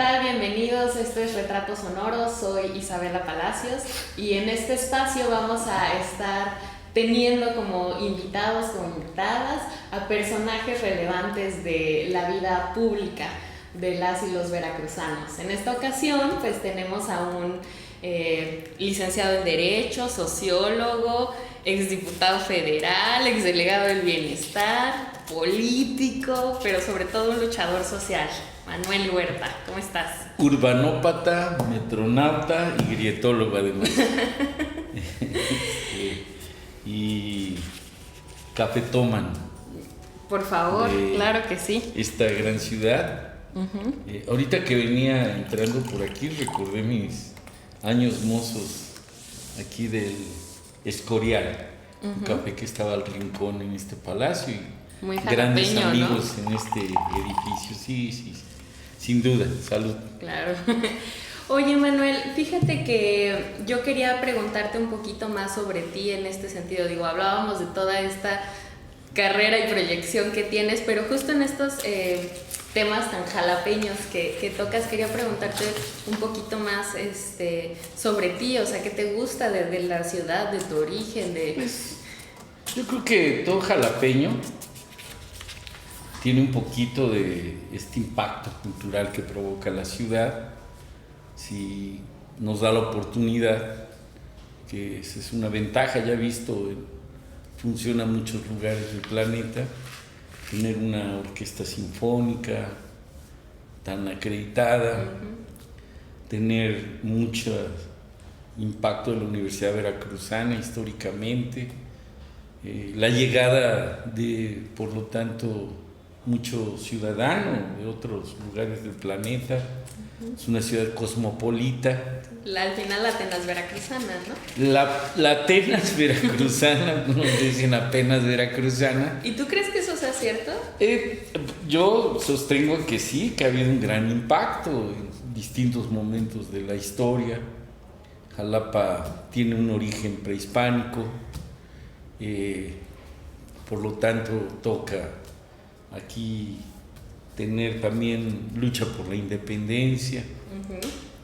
tal? Bienvenidos, esto es Retratos Sonoros, soy Isabela Palacios y en este espacio vamos a estar teniendo como invitados, como invitadas a personajes relevantes de la vida pública de las y los veracruzanos. En esta ocasión pues tenemos a un licenciado en Derecho, sociólogo, exdiputado federal, exdelegado del Bienestar, político, pero sobre todo un luchador social. Manuel Huerta, ¿cómo estás? Urbanópata, metronauta y grietólogo además. Y cafetómano. Por favor, claro que sí. Esta gran ciudad. Ahorita que venía entrando por aquí recordé mis años mozos aquí del Escorial, un café que estaba al rincón en este palacio y muy grandes amigos, ¿no? En este edificio, sí, sin duda, salud. Claro. Oye, Manuel, fíjate que yo quería preguntarte un poquito más sobre ti en este sentido. Digo, hablábamos de toda esta carrera y proyección que tienes, pero justo en estos temas tan jalapeños que tocas, quería preguntarte un poquito más sobre ti, o sea, ¿qué te gusta de la ciudad, de tu origen? Pues, yo creo que todo jalapeño tiene un poquito de este impacto cultural que provoca la ciudad, si nos da la oportunidad, que esa es una ventaja, ya visto, funciona en muchos lugares del planeta, tener una orquesta sinfónica tan acreditada, tener mucho impacto de la Universidad Veracruzana históricamente, la llegada de, por lo tanto, mucho ciudadano de otros lugares del planeta. Es una ciudad cosmopolita. Al final la Atenas veracruzana, ¿no? La Atenas veracruzana, nos dicen apenas veracruzana. ¿Y tú crees que eso sea cierto? Yo sostengo que sí, que ha habido un gran impacto en distintos momentos de la historia. Jalapa tiene un origen prehispánico, por lo tanto toca aquí tener también lucha por la independencia.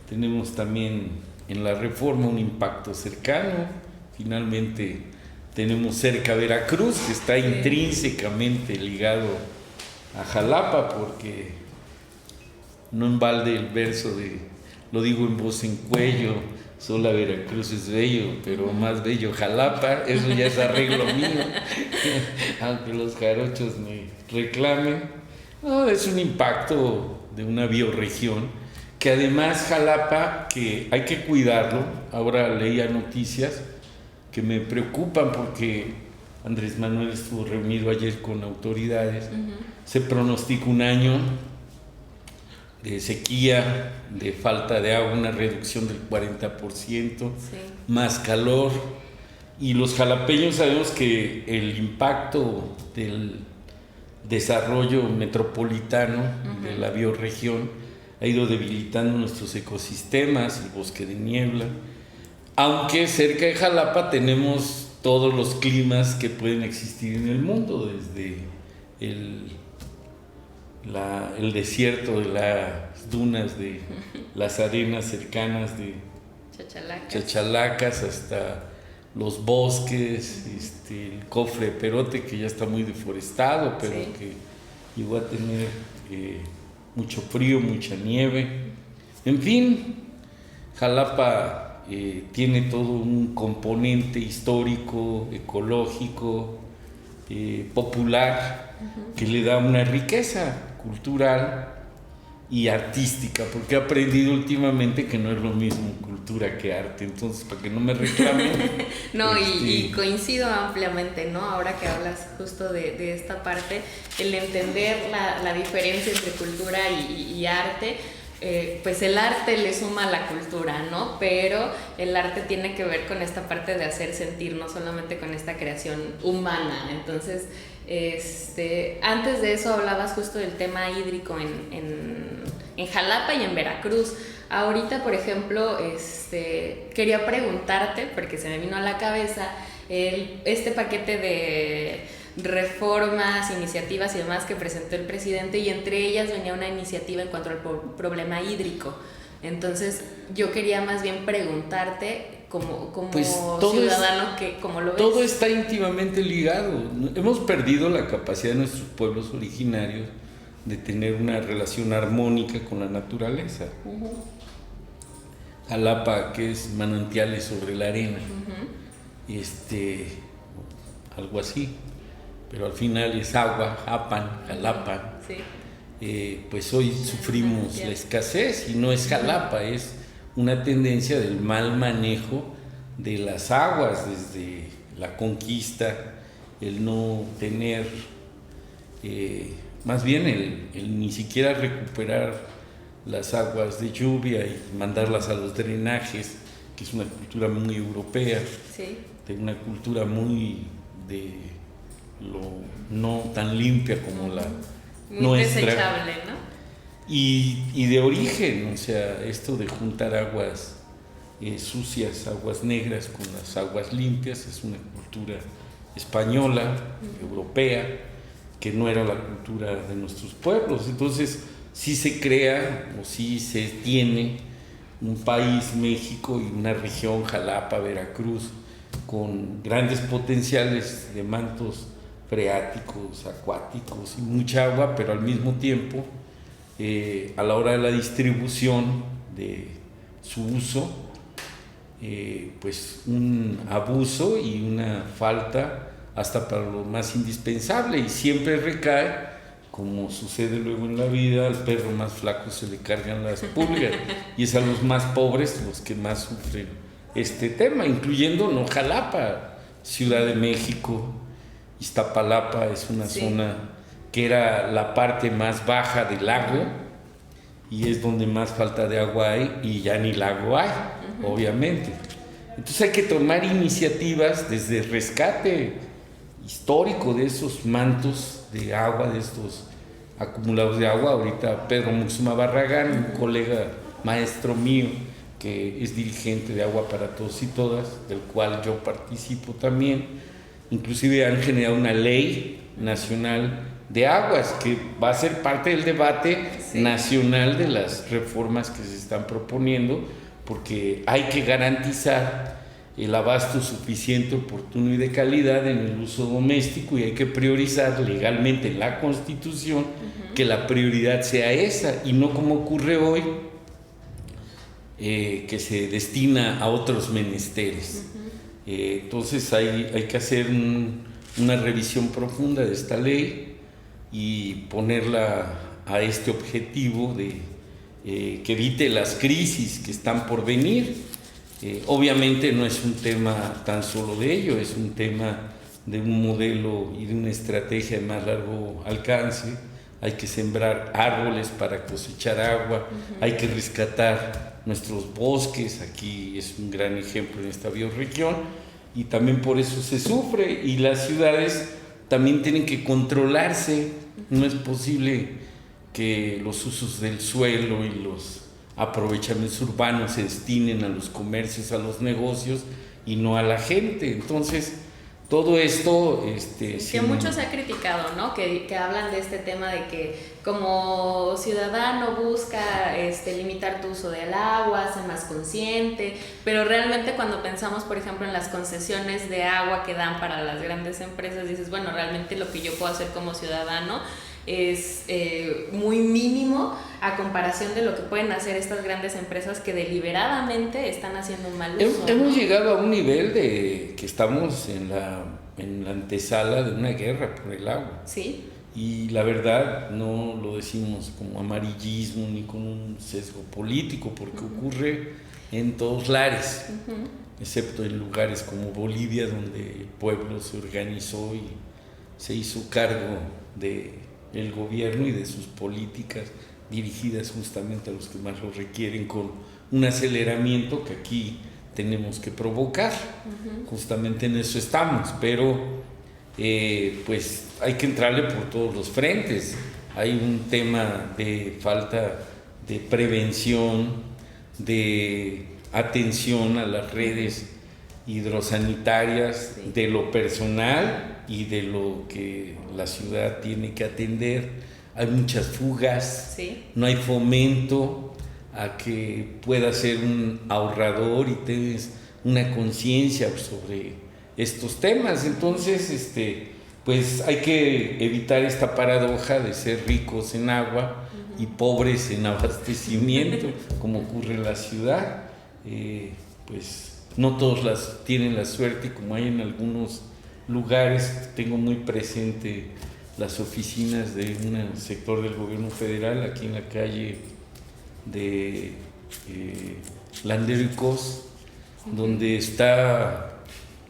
Tenemos también en la Reforma un impacto cercano. Finalmente tenemos cerca Veracruz, que está intrínsecamente ligado a Jalapa, porque no en balde el verso de, lo digo en voz en cuello, sola Veracruz es bello, pero más bello Jalapa. Eso ya es arreglo mío, aunque los jarochos me reclamen. No, es un impacto de una bioregión que además Jalapa, que hay que cuidarlo. Ahora leía noticias que me preocupan porque Andrés Manuel estuvo reunido ayer con autoridades. Se pronostica un año de sequía, de falta de agua, una reducción del 40%, más calor. Y los jalapeños sabemos que el impacto del desarrollo metropolitano de la bioregión ha ido debilitando nuestros ecosistemas, el bosque de niebla, aunque cerca de Jalapa tenemos todos los climas que pueden existir en el mundo, desde el desierto de las dunas, de las arenas cercanas de Chachalacas hasta los bosques, el cofre de Perote, que ya está muy deforestado, pero que llegó a tener mucho frío, mucha nieve. En fin, Jalapa tiene todo un componente histórico, ecológico, popular, que le da una riqueza cultural y artística, porque he aprendido últimamente que no es lo mismo cultura que arte, entonces para que no me reclamen. No, y coincido ampliamente, ¿no? Ahora que hablas justo de esta parte, el entender la diferencia entre cultura y arte, pues el arte le suma a la cultura, ¿no? Pero el arte tiene que ver con esta parte de hacer sentir, no solamente con esta creación humana. Entonces, antes de eso hablabas justo del tema hídrico en Jalapa y en Veracruz. Ahorita, por ejemplo, quería preguntarte, porque se me vino a la cabeza, este paquete reformas, iniciativas y demás que presentó el presidente, y entre ellas venía una iniciativa en cuanto al problema hídrico. Entonces yo quería más bien preguntarte como pues ciudadano, ¿cómo lo ves? Todo está íntimamente ligado. Hemos perdido la capacidad de nuestros pueblos originarios de tener una relación armónica con la naturaleza. Jalapa, que es manantiales sobre la arena, algo así, pero al final es agua, Japan, Jalapa. Sí. Pues hoy sufrimos la escasez, y no es Jalapa, es una tendencia del mal manejo de las aguas desde la conquista, el no tener, más bien el ni siquiera recuperar las aguas de lluvia y mandarlas a los drenajes, que es una cultura muy europea, sí, de una cultura muy de lo no tan limpia como la muy nuestra. Desechable, ¿no? Y de origen, o sea, esto de juntar aguas sucias, aguas negras con las aguas limpias, es una cultura española, europea, que no era la cultura de nuestros pueblos. Entonces, sí se crea o sí se tiene un país, México, y una región, Jalapa, Veracruz, con grandes potenciales de mantos freáticos, acuáticos y mucha agua, pero al mismo tiempo, a la hora de la distribución de su uso, pues un abuso y una falta hasta para lo más indispensable, y siempre recae, como sucede luego en la vida, al perro más flaco se le cargan las pulgas, y es a los más pobres los que más sufren este tema, incluyendo no Jalapa, Ciudad de México, Iztapalapa es una zona que era la parte más baja del lago, y es donde más falta de agua hay, y ya ni lago hay, obviamente. Entonces hay que tomar iniciativas desde el rescate histórico de esos mantos de agua, de estos acumulados de agua. Ahorita Pedro Muxuma Barragán, un colega maestro mío, que es dirigente de Agua para Todos y Todas, del cual yo participo también, inclusive han generado una ley nacional de aguas que va a ser parte del debate nacional de las reformas que se están proponiendo, porque hay que garantizar el abasto suficiente, oportuno y de calidad en el uso doméstico, y hay que priorizar legalmente en la Constitución que la prioridad sea esa, y no como ocurre hoy, que se destina a otros menesteres. Entonces hay que hacer una revisión profunda de esta ley y ponerla a este objetivo de que evite las crisis que están por venir. Obviamente no es un tema tan solo de ello, es un tema de un modelo y de una estrategia de más largo alcance. Hay que sembrar árboles para cosechar agua, hay que rescatar nuestros bosques, aquí es un gran ejemplo en esta bioregión, y también por eso se sufre, y las ciudades también tienen que controlarse. No es posible que los usos del suelo y los aprovechamientos urbanos se destinen a los comercios, a los negocios, y no a la gente. Entonces, todo esto... que mucho se ha criticado, ¿no? Que hablan de este tema de que como ciudadano busca limitar tu uso del agua, ser más consciente, pero realmente cuando pensamos, por ejemplo, en las concesiones de agua que dan para las grandes empresas, dices, bueno, realmente lo que yo puedo hacer como ciudadano es muy mínimo a comparación de lo que pueden hacer estas grandes empresas que deliberadamente están haciendo un mal uso. Hemos llegado a un nivel de que estamos en la antesala de una guerra por el agua. Sí. Y la verdad no lo decimos como amarillismo ni con un sesgo político, porque ocurre en todos lares, excepto en lugares como Bolivia, donde el pueblo se organizó y se hizo cargo del gobierno y de sus políticas dirigidas justamente a los que más lo requieren, con un aceleramiento que aquí tenemos que provocar. Justamente en eso estamos, pero pues hay que entrarle por todos los frentes. Hay un tema de falta de prevención, de atención a las redes hidrosanitarias, Sí. de lo personal y de lo que la ciudad tiene que atender. Hay muchas fugas, Sí. no hay fomento a que puedas ser un ahorrador y tengas una conciencia sobre estos temas. Entonces, pues hay que evitar esta paradoja de ser ricos en agua y pobres en abastecimiento, como ocurre en la ciudad. Pues no todos tienen la suerte, como hay en algunos lugares. Tengo muy presente las oficinas de un sector del gobierno federal aquí en la calle de Landero y Cos, donde está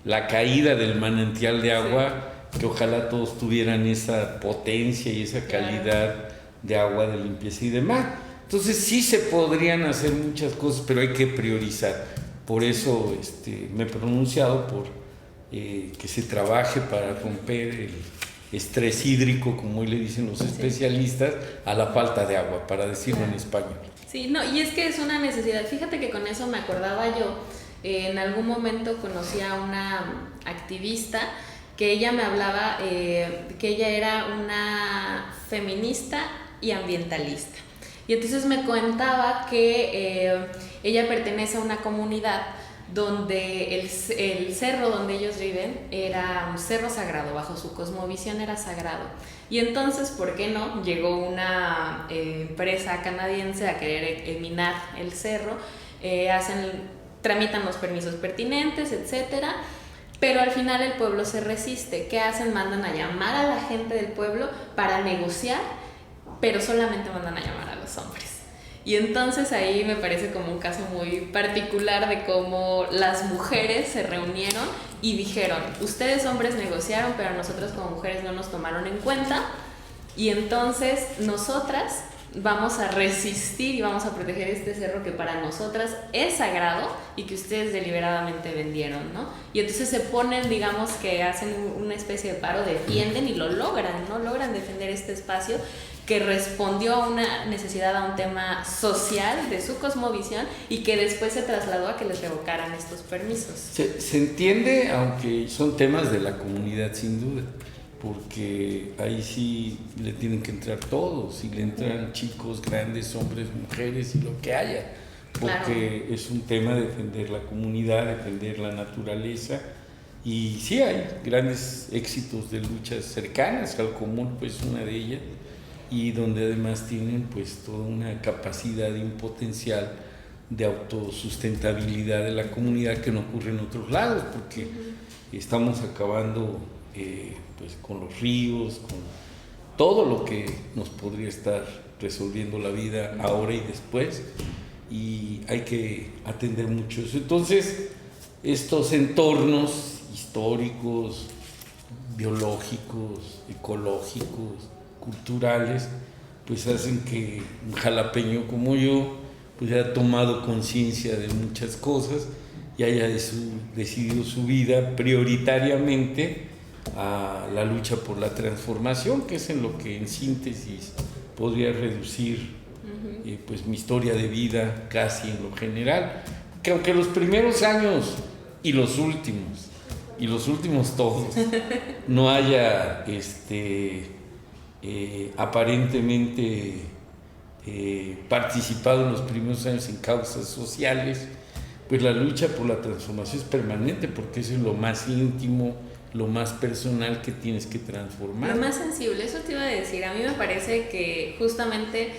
la caída del manantial de agua, que ojalá todos tuvieran esa potencia y esa calidad de agua, de limpieza y demás. Entonces sí se podrían hacer muchas cosas, pero hay que priorizar. Por eso me he pronunciado por que se trabaje para romper el estrés hídrico, como hoy le dicen los especialistas, a la falta de agua, para decirlo en español. Sí, no, y es que es una necesidad. Fíjate que con eso me acordaba yo, en algún momento conocí a una activista que ella me hablaba que ella era una feminista y ambientalista. Y entonces me contaba que ella pertenece a una comunidad donde el cerro donde ellos viven era un cerro sagrado, bajo su cosmovisión era sagrado. Y entonces, ¿por qué no? Llegó una empresa canadiense a querer minar el cerro, tramitan los permisos pertinentes, etcétera, pero al final el pueblo se resiste. ¿Qué hacen? Mandan a llamar a la gente del pueblo para negociar, pero solamente mandan a llamar a los hombres. Y entonces ahí me parece como un caso muy particular de cómo las mujeres se reunieron y dijeron, ustedes hombres negociaron, pero nosotros como mujeres no nos tomaron en cuenta, y entonces nosotras vamos a resistir y vamos a proteger este cerro que para nosotras es sagrado y que ustedes deliberadamente vendieron, ¿no? Y entonces se ponen, digamos que hacen una especie de paro, defienden y lo logran, ¿no? Logran defender este espacio que respondió a una necesidad, a un tema social de su cosmovisión, y que después se trasladó a que les revocaran estos permisos. Se entiende, aunque son temas de la comunidad sin duda, porque ahí sí le tienen que entrar todos, y le entran chicos, grandes, hombres, mujeres y lo que haya, porque claro, es un tema de defender la comunidad, defender la naturaleza. Y sí hay grandes éxitos de luchas cercanas al común, pues una de ellas, y donde además tienen pues toda una capacidad y un potencial de autosustentabilidad de la comunidad que no ocurre en otros lados, porque estamos acabando pues con los ríos, con todo lo que nos podría estar resolviendo la vida ahora y después, y hay que atender mucho eso. Entonces, estos entornos históricos, biológicos, ecológicos, culturales, pues hacen que un jalapeño como yo pues haya tomado conciencia de muchas cosas y haya decidido su vida prioritariamente a la lucha por la transformación, que es en lo que en síntesis podría reducir pues mi historia de vida casi en lo general, que aunque los primeros años y los últimos todos no haya aparentemente participado en los primeros años en causas sociales, pues la lucha por la transformación es permanente, porque eso es lo más íntimo, lo más personal que tienes que transformar. Lo más sensible, eso te iba a decir. A mí me parece que justamente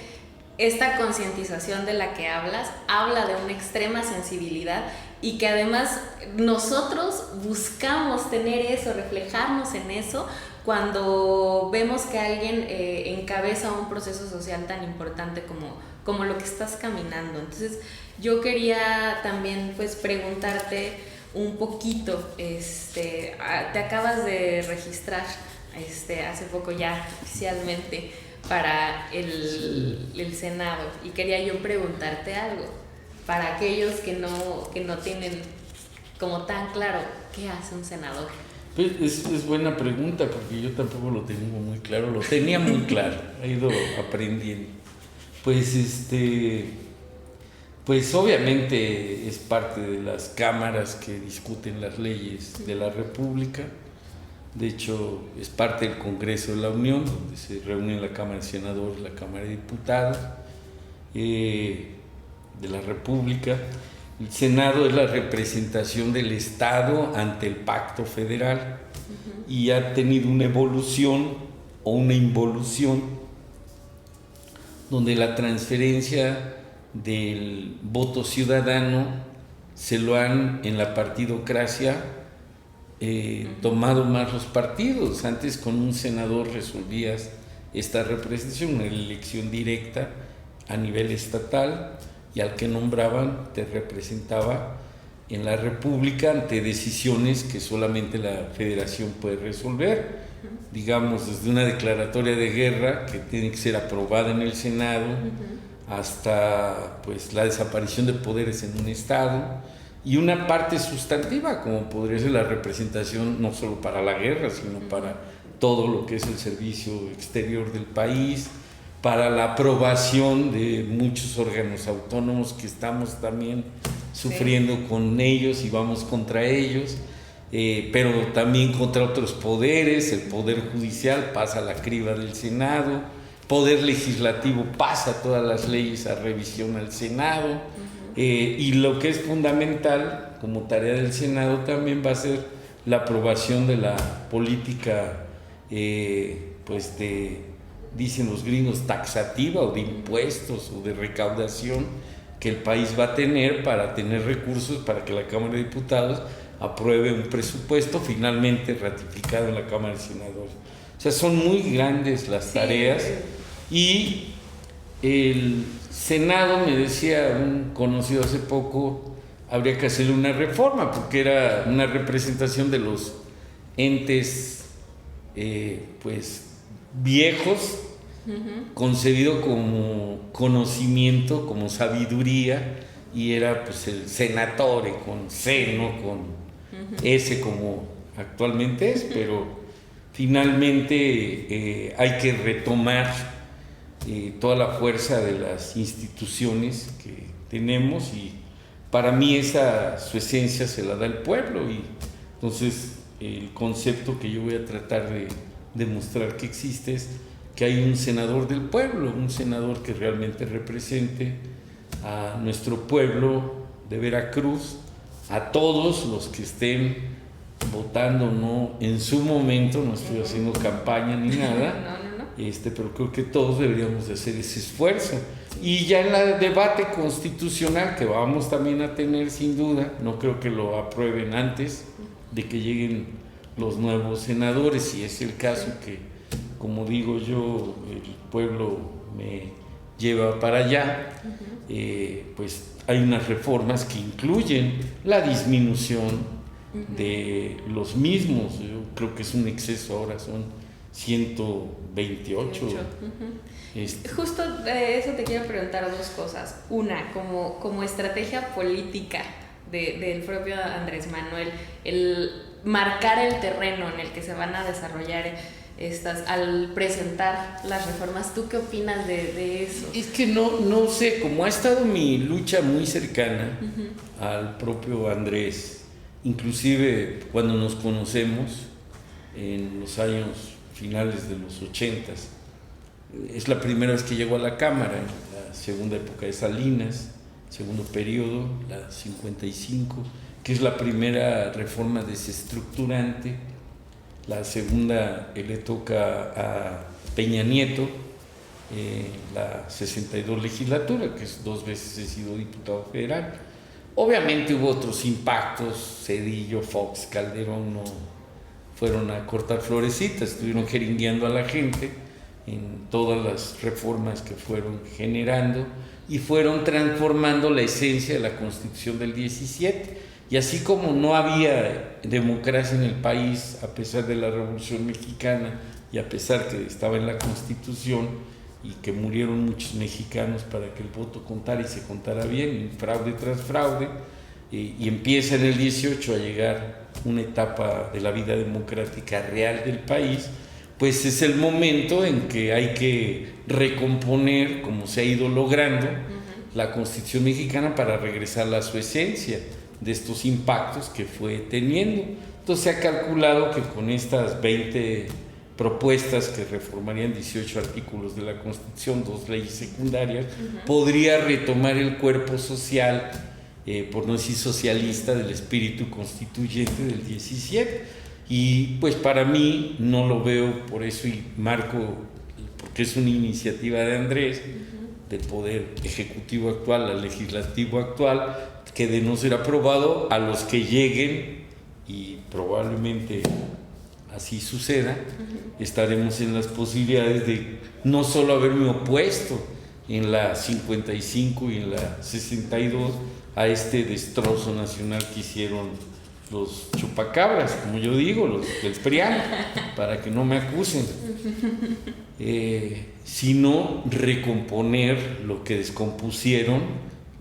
esta concientización de la que hablas habla de una extrema sensibilidad, y que además nosotros buscamos tener eso, reflejarnos en eso, cuando vemos que alguien encabeza un proceso social tan importante como lo que estás caminando. Entonces yo quería también pues preguntarte un poquito, te acabas de registrar hace poco ya oficialmente para el Senado, y quería yo preguntarte algo para aquellos que no tienen como tan claro qué hace un senador. Pues es buena pregunta, porque yo tampoco lo tengo muy claro, lo tenía muy claro, he ido aprendiendo. Pues Pues obviamente es parte de las cámaras que discuten las leyes de la República. De hecho, es parte del Congreso de la Unión, donde se reúnen la Cámara de Senadores, la Cámara de Diputados de la República. El Senado es la representación del Estado ante el Pacto Federal y ha tenido una evolución o una involución donde la transferencia del voto ciudadano se lo han en la partidocracia tomado más los partidos. Antes con un senador resolvías esta representación, una elección directa a nivel estatal, y al que nombraban te representaba en la República ante decisiones que solamente la Federación puede resolver, digamos desde una declaratoria de guerra que tiene que ser aprobada en el Senado, hasta pues la desaparición de poderes en un estado, y una parte sustantiva como podría ser la representación no solo para la guerra, sino para todo lo que es el servicio exterior del país, para la aprobación de muchos órganos autónomos que estamos también sufriendo con ellos y vamos contra ellos, pero también contra otros poderes. El poder judicial pasa a la criba del Senado, poder legislativo pasa todas las leyes a revisión al Senado, y lo que es fundamental como tarea del Senado también va a ser la aprobación de la política pues dicen los gringos, taxativa o de impuestos o de recaudación que el país va a tener para tener recursos para que la Cámara de Diputados apruebe un presupuesto finalmente ratificado en la Cámara de Senadores. O sea, son muy grandes las tareas, y el Senado, me decía un conocido hace poco, habría que hacerle una reforma porque era una representación de los entes pues viejos, concebido como conocimiento, como sabiduría, y era pues el senatore con C, no con S como actualmente es, pero finalmente hay que retomar toda la fuerza de las instituciones que tenemos, y para mí su esencia se la da el pueblo, y entonces el concepto que yo voy a tratar de demostrar que existe es que hay un senador del pueblo, un senador que realmente represente a nuestro pueblo de Veracruz, a todos los que estén votando, no en su momento, no estoy haciendo campaña ni nada, pero creo que todos deberíamos de hacer ese esfuerzo. Y ya en el debate constitucional que vamos también a tener sin duda, no creo que lo aprueben antes de que lleguen los nuevos senadores, si es el caso que, como digo yo, el pueblo me lleva para allá, pues hay unas reformas que incluyen la disminución de los mismos. Yo creo que es un exceso, ahora son 128. Justo de eso te quiero preguntar dos cosas. Una, como estrategia política del propio Andrés Manuel, el marcar el terreno en el que se van a desarrollar al presentar las reformas. ¿Tú qué opinas de eso? Es que no sé, como ha estado mi lucha muy cercana al propio Andrés, inclusive cuando nos conocemos en los años finales de los 80s, es la primera vez que llego a la Cámara, en la segunda época de Salinas, segundo periodo, la 55, que es la primera reforma desestructurante. La segunda le toca a Peña Nieto, la 62 legislatura, que es 2 veces he sido diputado federal. Obviamente hubo otros impactos, Zedillo, Fox, Calderón no fueron a cortar florecitas, estuvieron jeringueando a la gente en todas las reformas que fueron generando y fueron transformando la esencia de la Constitución del 17. Y así como no había democracia en el país a pesar de la Revolución Mexicana y a pesar que estaba en la Constitución y que murieron muchos mexicanos para que el voto contara y se contara bien, fraude tras fraude, y empieza en el 18 a llegar una etapa de la vida democrática real del país, pues es el momento en que hay que recomponer, como se ha ido logrando, la Constitución mexicana para regresarla a su esencia de estos impactos que fue teniendo. Entonces se ha calculado que con estas 20 propuestas que reformarían 18 artículos de la Constitución, 2 leyes secundarias, podría retomar el cuerpo social, por no decir socialista, del espíritu constituyente del 17. Y pues para mí no lo veo, por eso y marco, porque es una iniciativa de Andrés, del Poder Ejecutivo actual al Legislativo actual, que de no ser aprobado, a los que lleguen, y probablemente así suceda, estaremos en las posibilidades de no solo haberme opuesto en la 55 y en la 62 a este destrozo nacional que hicieron los chupacabras, como yo digo, los del PRIAN, para que no me acusen, sino recomponer lo que descompusieron,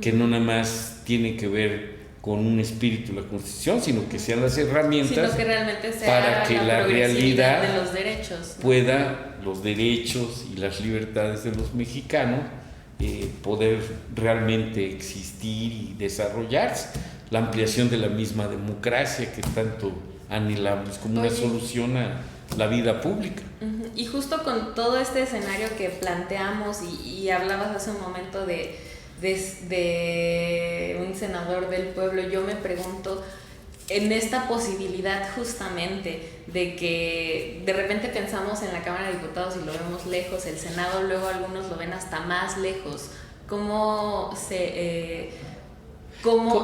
que no nada más tiene que ver con un espíritu de la Constitución, sino que sean las herramientas sino que realmente sea para que la realidad de los derechos, ¿no? pueda, los derechos y las libertades de los mexicanos, poder realmente existir y desarrollarse. La ampliación de la misma democracia que tanto anhelamos como una solución a la vida pública. Y justo con todo este escenario que planteamos y hablabas hace un momento de un senador del pueblo, yo me pregunto, en esta posibilidad justamente de que de repente pensamos en la Cámara de Diputados y lo vemos lejos, el Senado luego algunos lo ven hasta más lejos, ¿cómo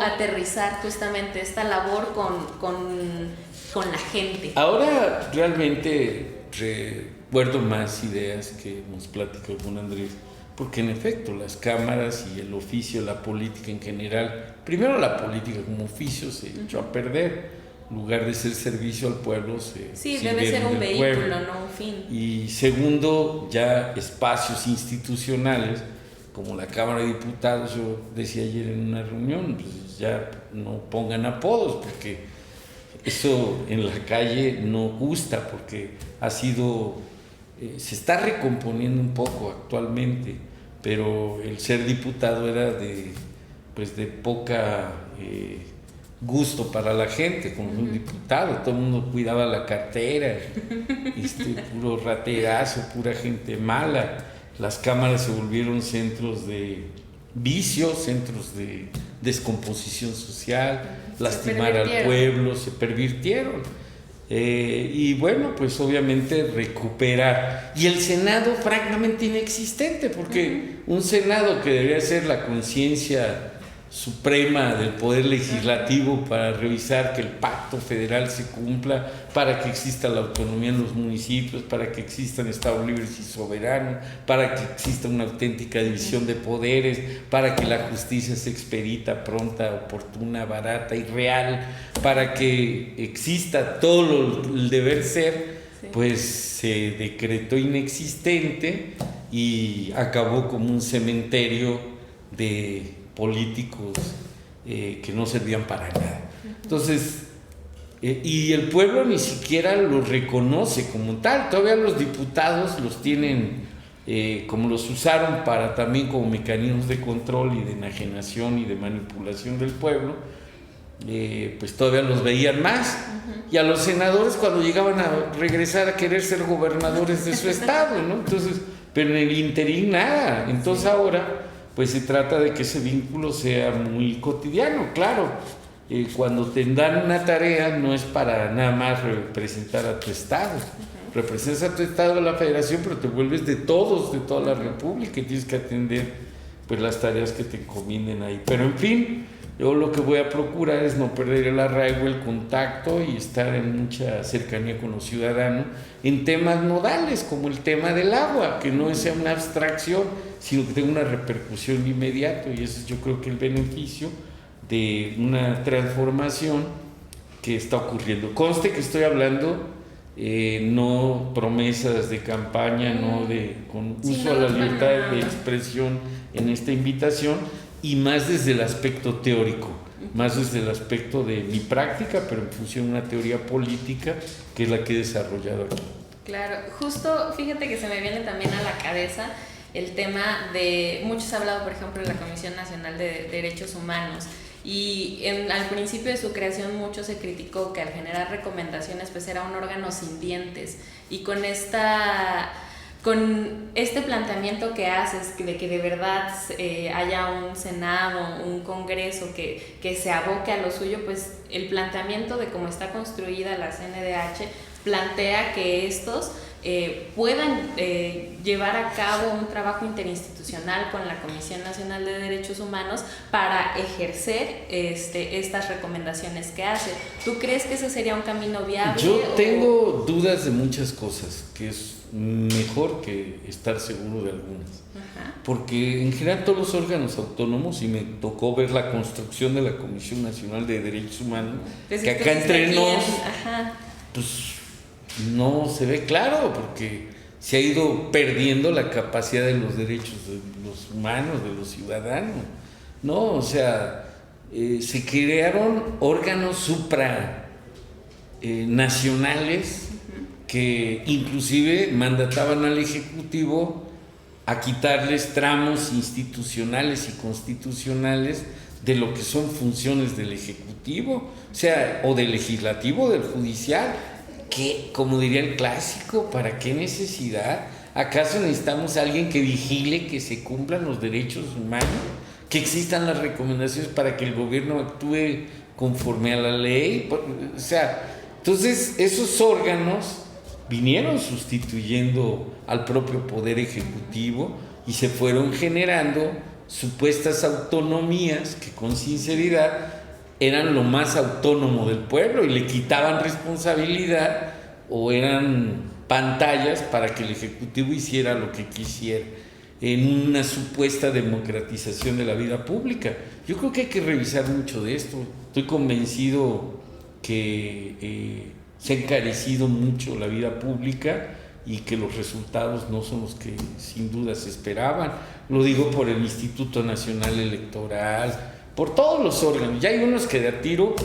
aterrizar justamente esta labor con la gente? Ahora realmente recuerdo más ideas que hemos platicado con Andrés, porque en efecto las cámaras y el oficio, la política en general, primero la política como oficio se echó a perder. En lugar de ser servicio al pueblo, debe ser un vehículo, pueblo, no un fin. Y segundo, ya espacios institucionales como la Cámara de Diputados, yo decía ayer en una reunión, pues ya no pongan apodos, porque eso en la calle no gusta, porque ha sido, se está recomponiendo un poco actualmente, pero el ser diputado era de poca gusto para la gente, como un diputado, todo el mundo cuidaba la cartera, puro raterazo, pura gente mala. Las cámaras se volvieron centros de vicio, centros de descomposición social, lastimar al pueblo, se pervirtieron. Y bueno, pues obviamente recuperar. Y el Senado francamente inexistente, porque un Senado que debería ser la conciencia suprema del Poder Legislativo para revisar que el pacto federal se cumpla, para que exista la autonomía en los municipios, para que existan estados libres y soberanos, para que exista una auténtica división de poderes, para que la justicia sea expedita, pronta, oportuna, barata y real, para que exista todo el deber ser, pues se decretó inexistente y acabó como un cementerio de políticos que no servían para nada. Entonces, y el pueblo ni siquiera los reconoce como tal. Todavía los diputados los tienen, como los usaron para también como mecanismos de control y de enajenación y de manipulación del pueblo, pues todavía los veían más. Y a los senadores cuando llegaban a regresar a querer ser gobernadores de su estado, ¿no? Entonces, pero en el interín nada. Entonces ahora pues se trata de que ese vínculo sea muy cotidiano, claro. Cuando te dan una tarea no es para nada más representar a tu estado. Representas a tu estado, a la federación, pero te vuelves de todos, de toda la república, y tienes que atender pues las tareas que te encomienden ahí. Pero en fin, yo lo que voy a procurar es no perder el arraigo, el contacto y estar en mucha cercanía con los ciudadanos en temas nodales, como el tema del agua, que no sea una abstracción, sino que tenga una repercusión inmediata, y ese es yo creo que el beneficio de una transformación que está ocurriendo. Conste que estoy hablando no promesas de campaña, no con uso de la libertad de expresión en esta invitación, y más desde el aspecto teórico, más desde el aspecto de mi práctica, pero en función de una teoría política que es la que he desarrollado aquí. Claro, justo fíjate que se me viene también a la cabeza el tema de, muchos han hablado por ejemplo de la Comisión Nacional de Derechos Humanos, y al principio de su creación mucho se criticó que al generar recomendaciones pues era un órgano sin dientes, y con este planteamiento que haces de que de verdad haya un Senado, un Congreso que se aboque a lo suyo, pues el planteamiento de cómo está construida la CNDH plantea que estos puedan llevar a cabo un trabajo interinstitucional con la Comisión Nacional de Derechos Humanos para ejercer estas recomendaciones que hace. ¿Tú crees que ese sería un camino viable? Yo tengo dudas de muchas cosas, que es mejor que estar seguro de algunas. Ajá. Porque en general todos los órganos autónomos, y me tocó ver la construcción de la Comisión Nacional de Derechos Humanos, pues que acá entre nos, ajá, pues no se ve claro, porque se ha ido perdiendo la capacidad de los derechos de los humanos, de los ciudadanos, ¿no? O sea, se crearon órganos supranacionales que inclusive mandataban al Ejecutivo a quitarles tramos institucionales y constitucionales de lo que son funciones del Ejecutivo, o sea, o del Legislativo, del Judicial. ¿Qué? Como diría el clásico, ¿para qué necesidad? ¿Acaso necesitamos a alguien que vigile que se cumplan los derechos humanos? ¿Que existan las recomendaciones para que el gobierno actúe conforme a la ley? O sea, entonces esos órganos vinieron sustituyendo al propio Poder Ejecutivo y se fueron generando supuestas autonomías que con sinceridad eran lo más autónomo del pueblo y le quitaban responsabilidad, o eran pantallas para que el Ejecutivo hiciera lo que quisiera, en una supuesta democratización de la vida pública. Yo creo que hay que revisar mucho de esto. Estoy convencido que se ha encarecido mucho la vida pública y que los resultados no son los que sin duda se esperaban. Lo digo por el Instituto Nacional Electoral, por todos los órganos. Ya hay unos que de a tiro,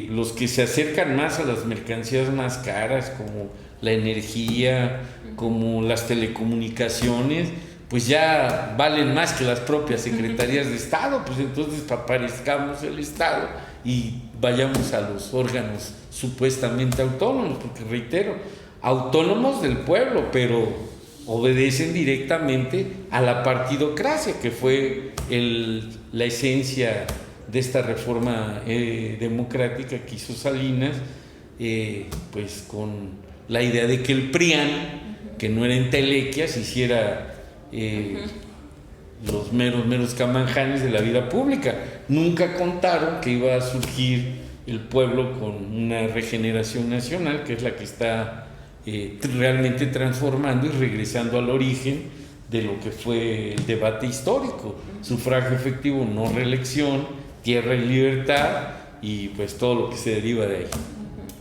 los que se acercan más a las mercancías más caras, como la energía, como las telecomunicaciones, pues ya valen más que las propias secretarías de Estado. Pues entonces aparezcamos el Estado y vayamos a los órganos supuestamente autónomos, porque reitero, autónomos del pueblo, pero obedecen directamente a la partidocracia, que fue la esencia de esta reforma democrática que hizo Salinas, pues con la idea de que el PRIAN, que no era entelequias, hiciera los meros camanjanes de la vida pública. Nunca contaron que iba a surgir el pueblo con una regeneración nacional, que es la que está realmente transformando y regresando al origen de lo que fue el debate histórico: sufragio efectivo, no reelección, tierra y libertad, y pues todo lo que se deriva de ahí.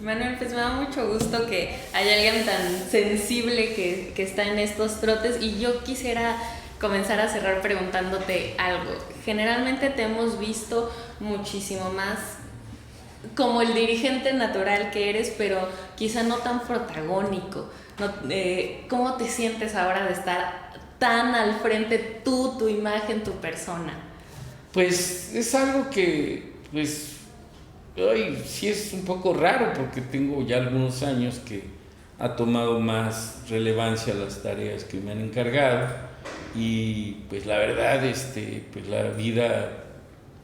Manuel, pues me da mucho gusto que haya alguien tan sensible que está en estos trotes, y yo quisiera comenzar a cerrar preguntándote algo. Generalmente te hemos visto muchísimo más como el dirigente natural que eres, pero quizá no tan protagónico. ¿Cómo te sientes ahora de estar tan al frente tú, tu imagen, tu persona? Pues es algo que, pues, sí es un poco raro, porque tengo ya algunos años que ha tomado más relevancia las tareas que me han encargado, y pues la verdad, pues la vida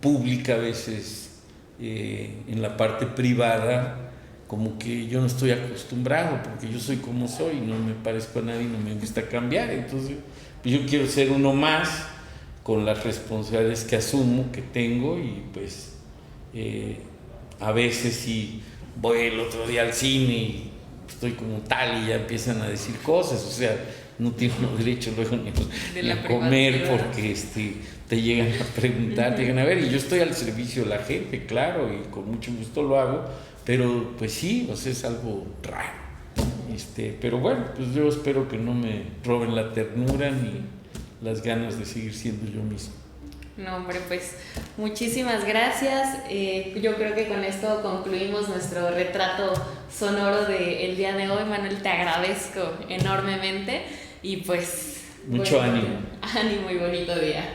pública a veces, en la parte privada, como que yo no estoy acostumbrado, porque yo soy como soy, no me parezco a nadie, no me gusta cambiar. Entonces pues yo quiero ser uno más, con las responsabilidades que asumo, que tengo, y pues a veces si voy el otro día al cine y estoy como tal y ya empiezan a decir cosas, o sea, no tienen derecho luego ni a comer, porque te llegan a preguntar, te llegan a ver, y yo estoy al servicio de la gente, claro, y con mucho gusto lo hago, pero pues sí, o sea, es algo raro. Pero bueno, pues yo espero que no me roben la ternura ni las ganas de seguir siendo yo mismo. No, hombre, pues muchísimas gracias. Yo creo que con esto concluimos nuestro retrato sonoro del día de hoy. Manuel, te agradezco enormemente, y pues Mucho ánimo. Ánimo y bonito día.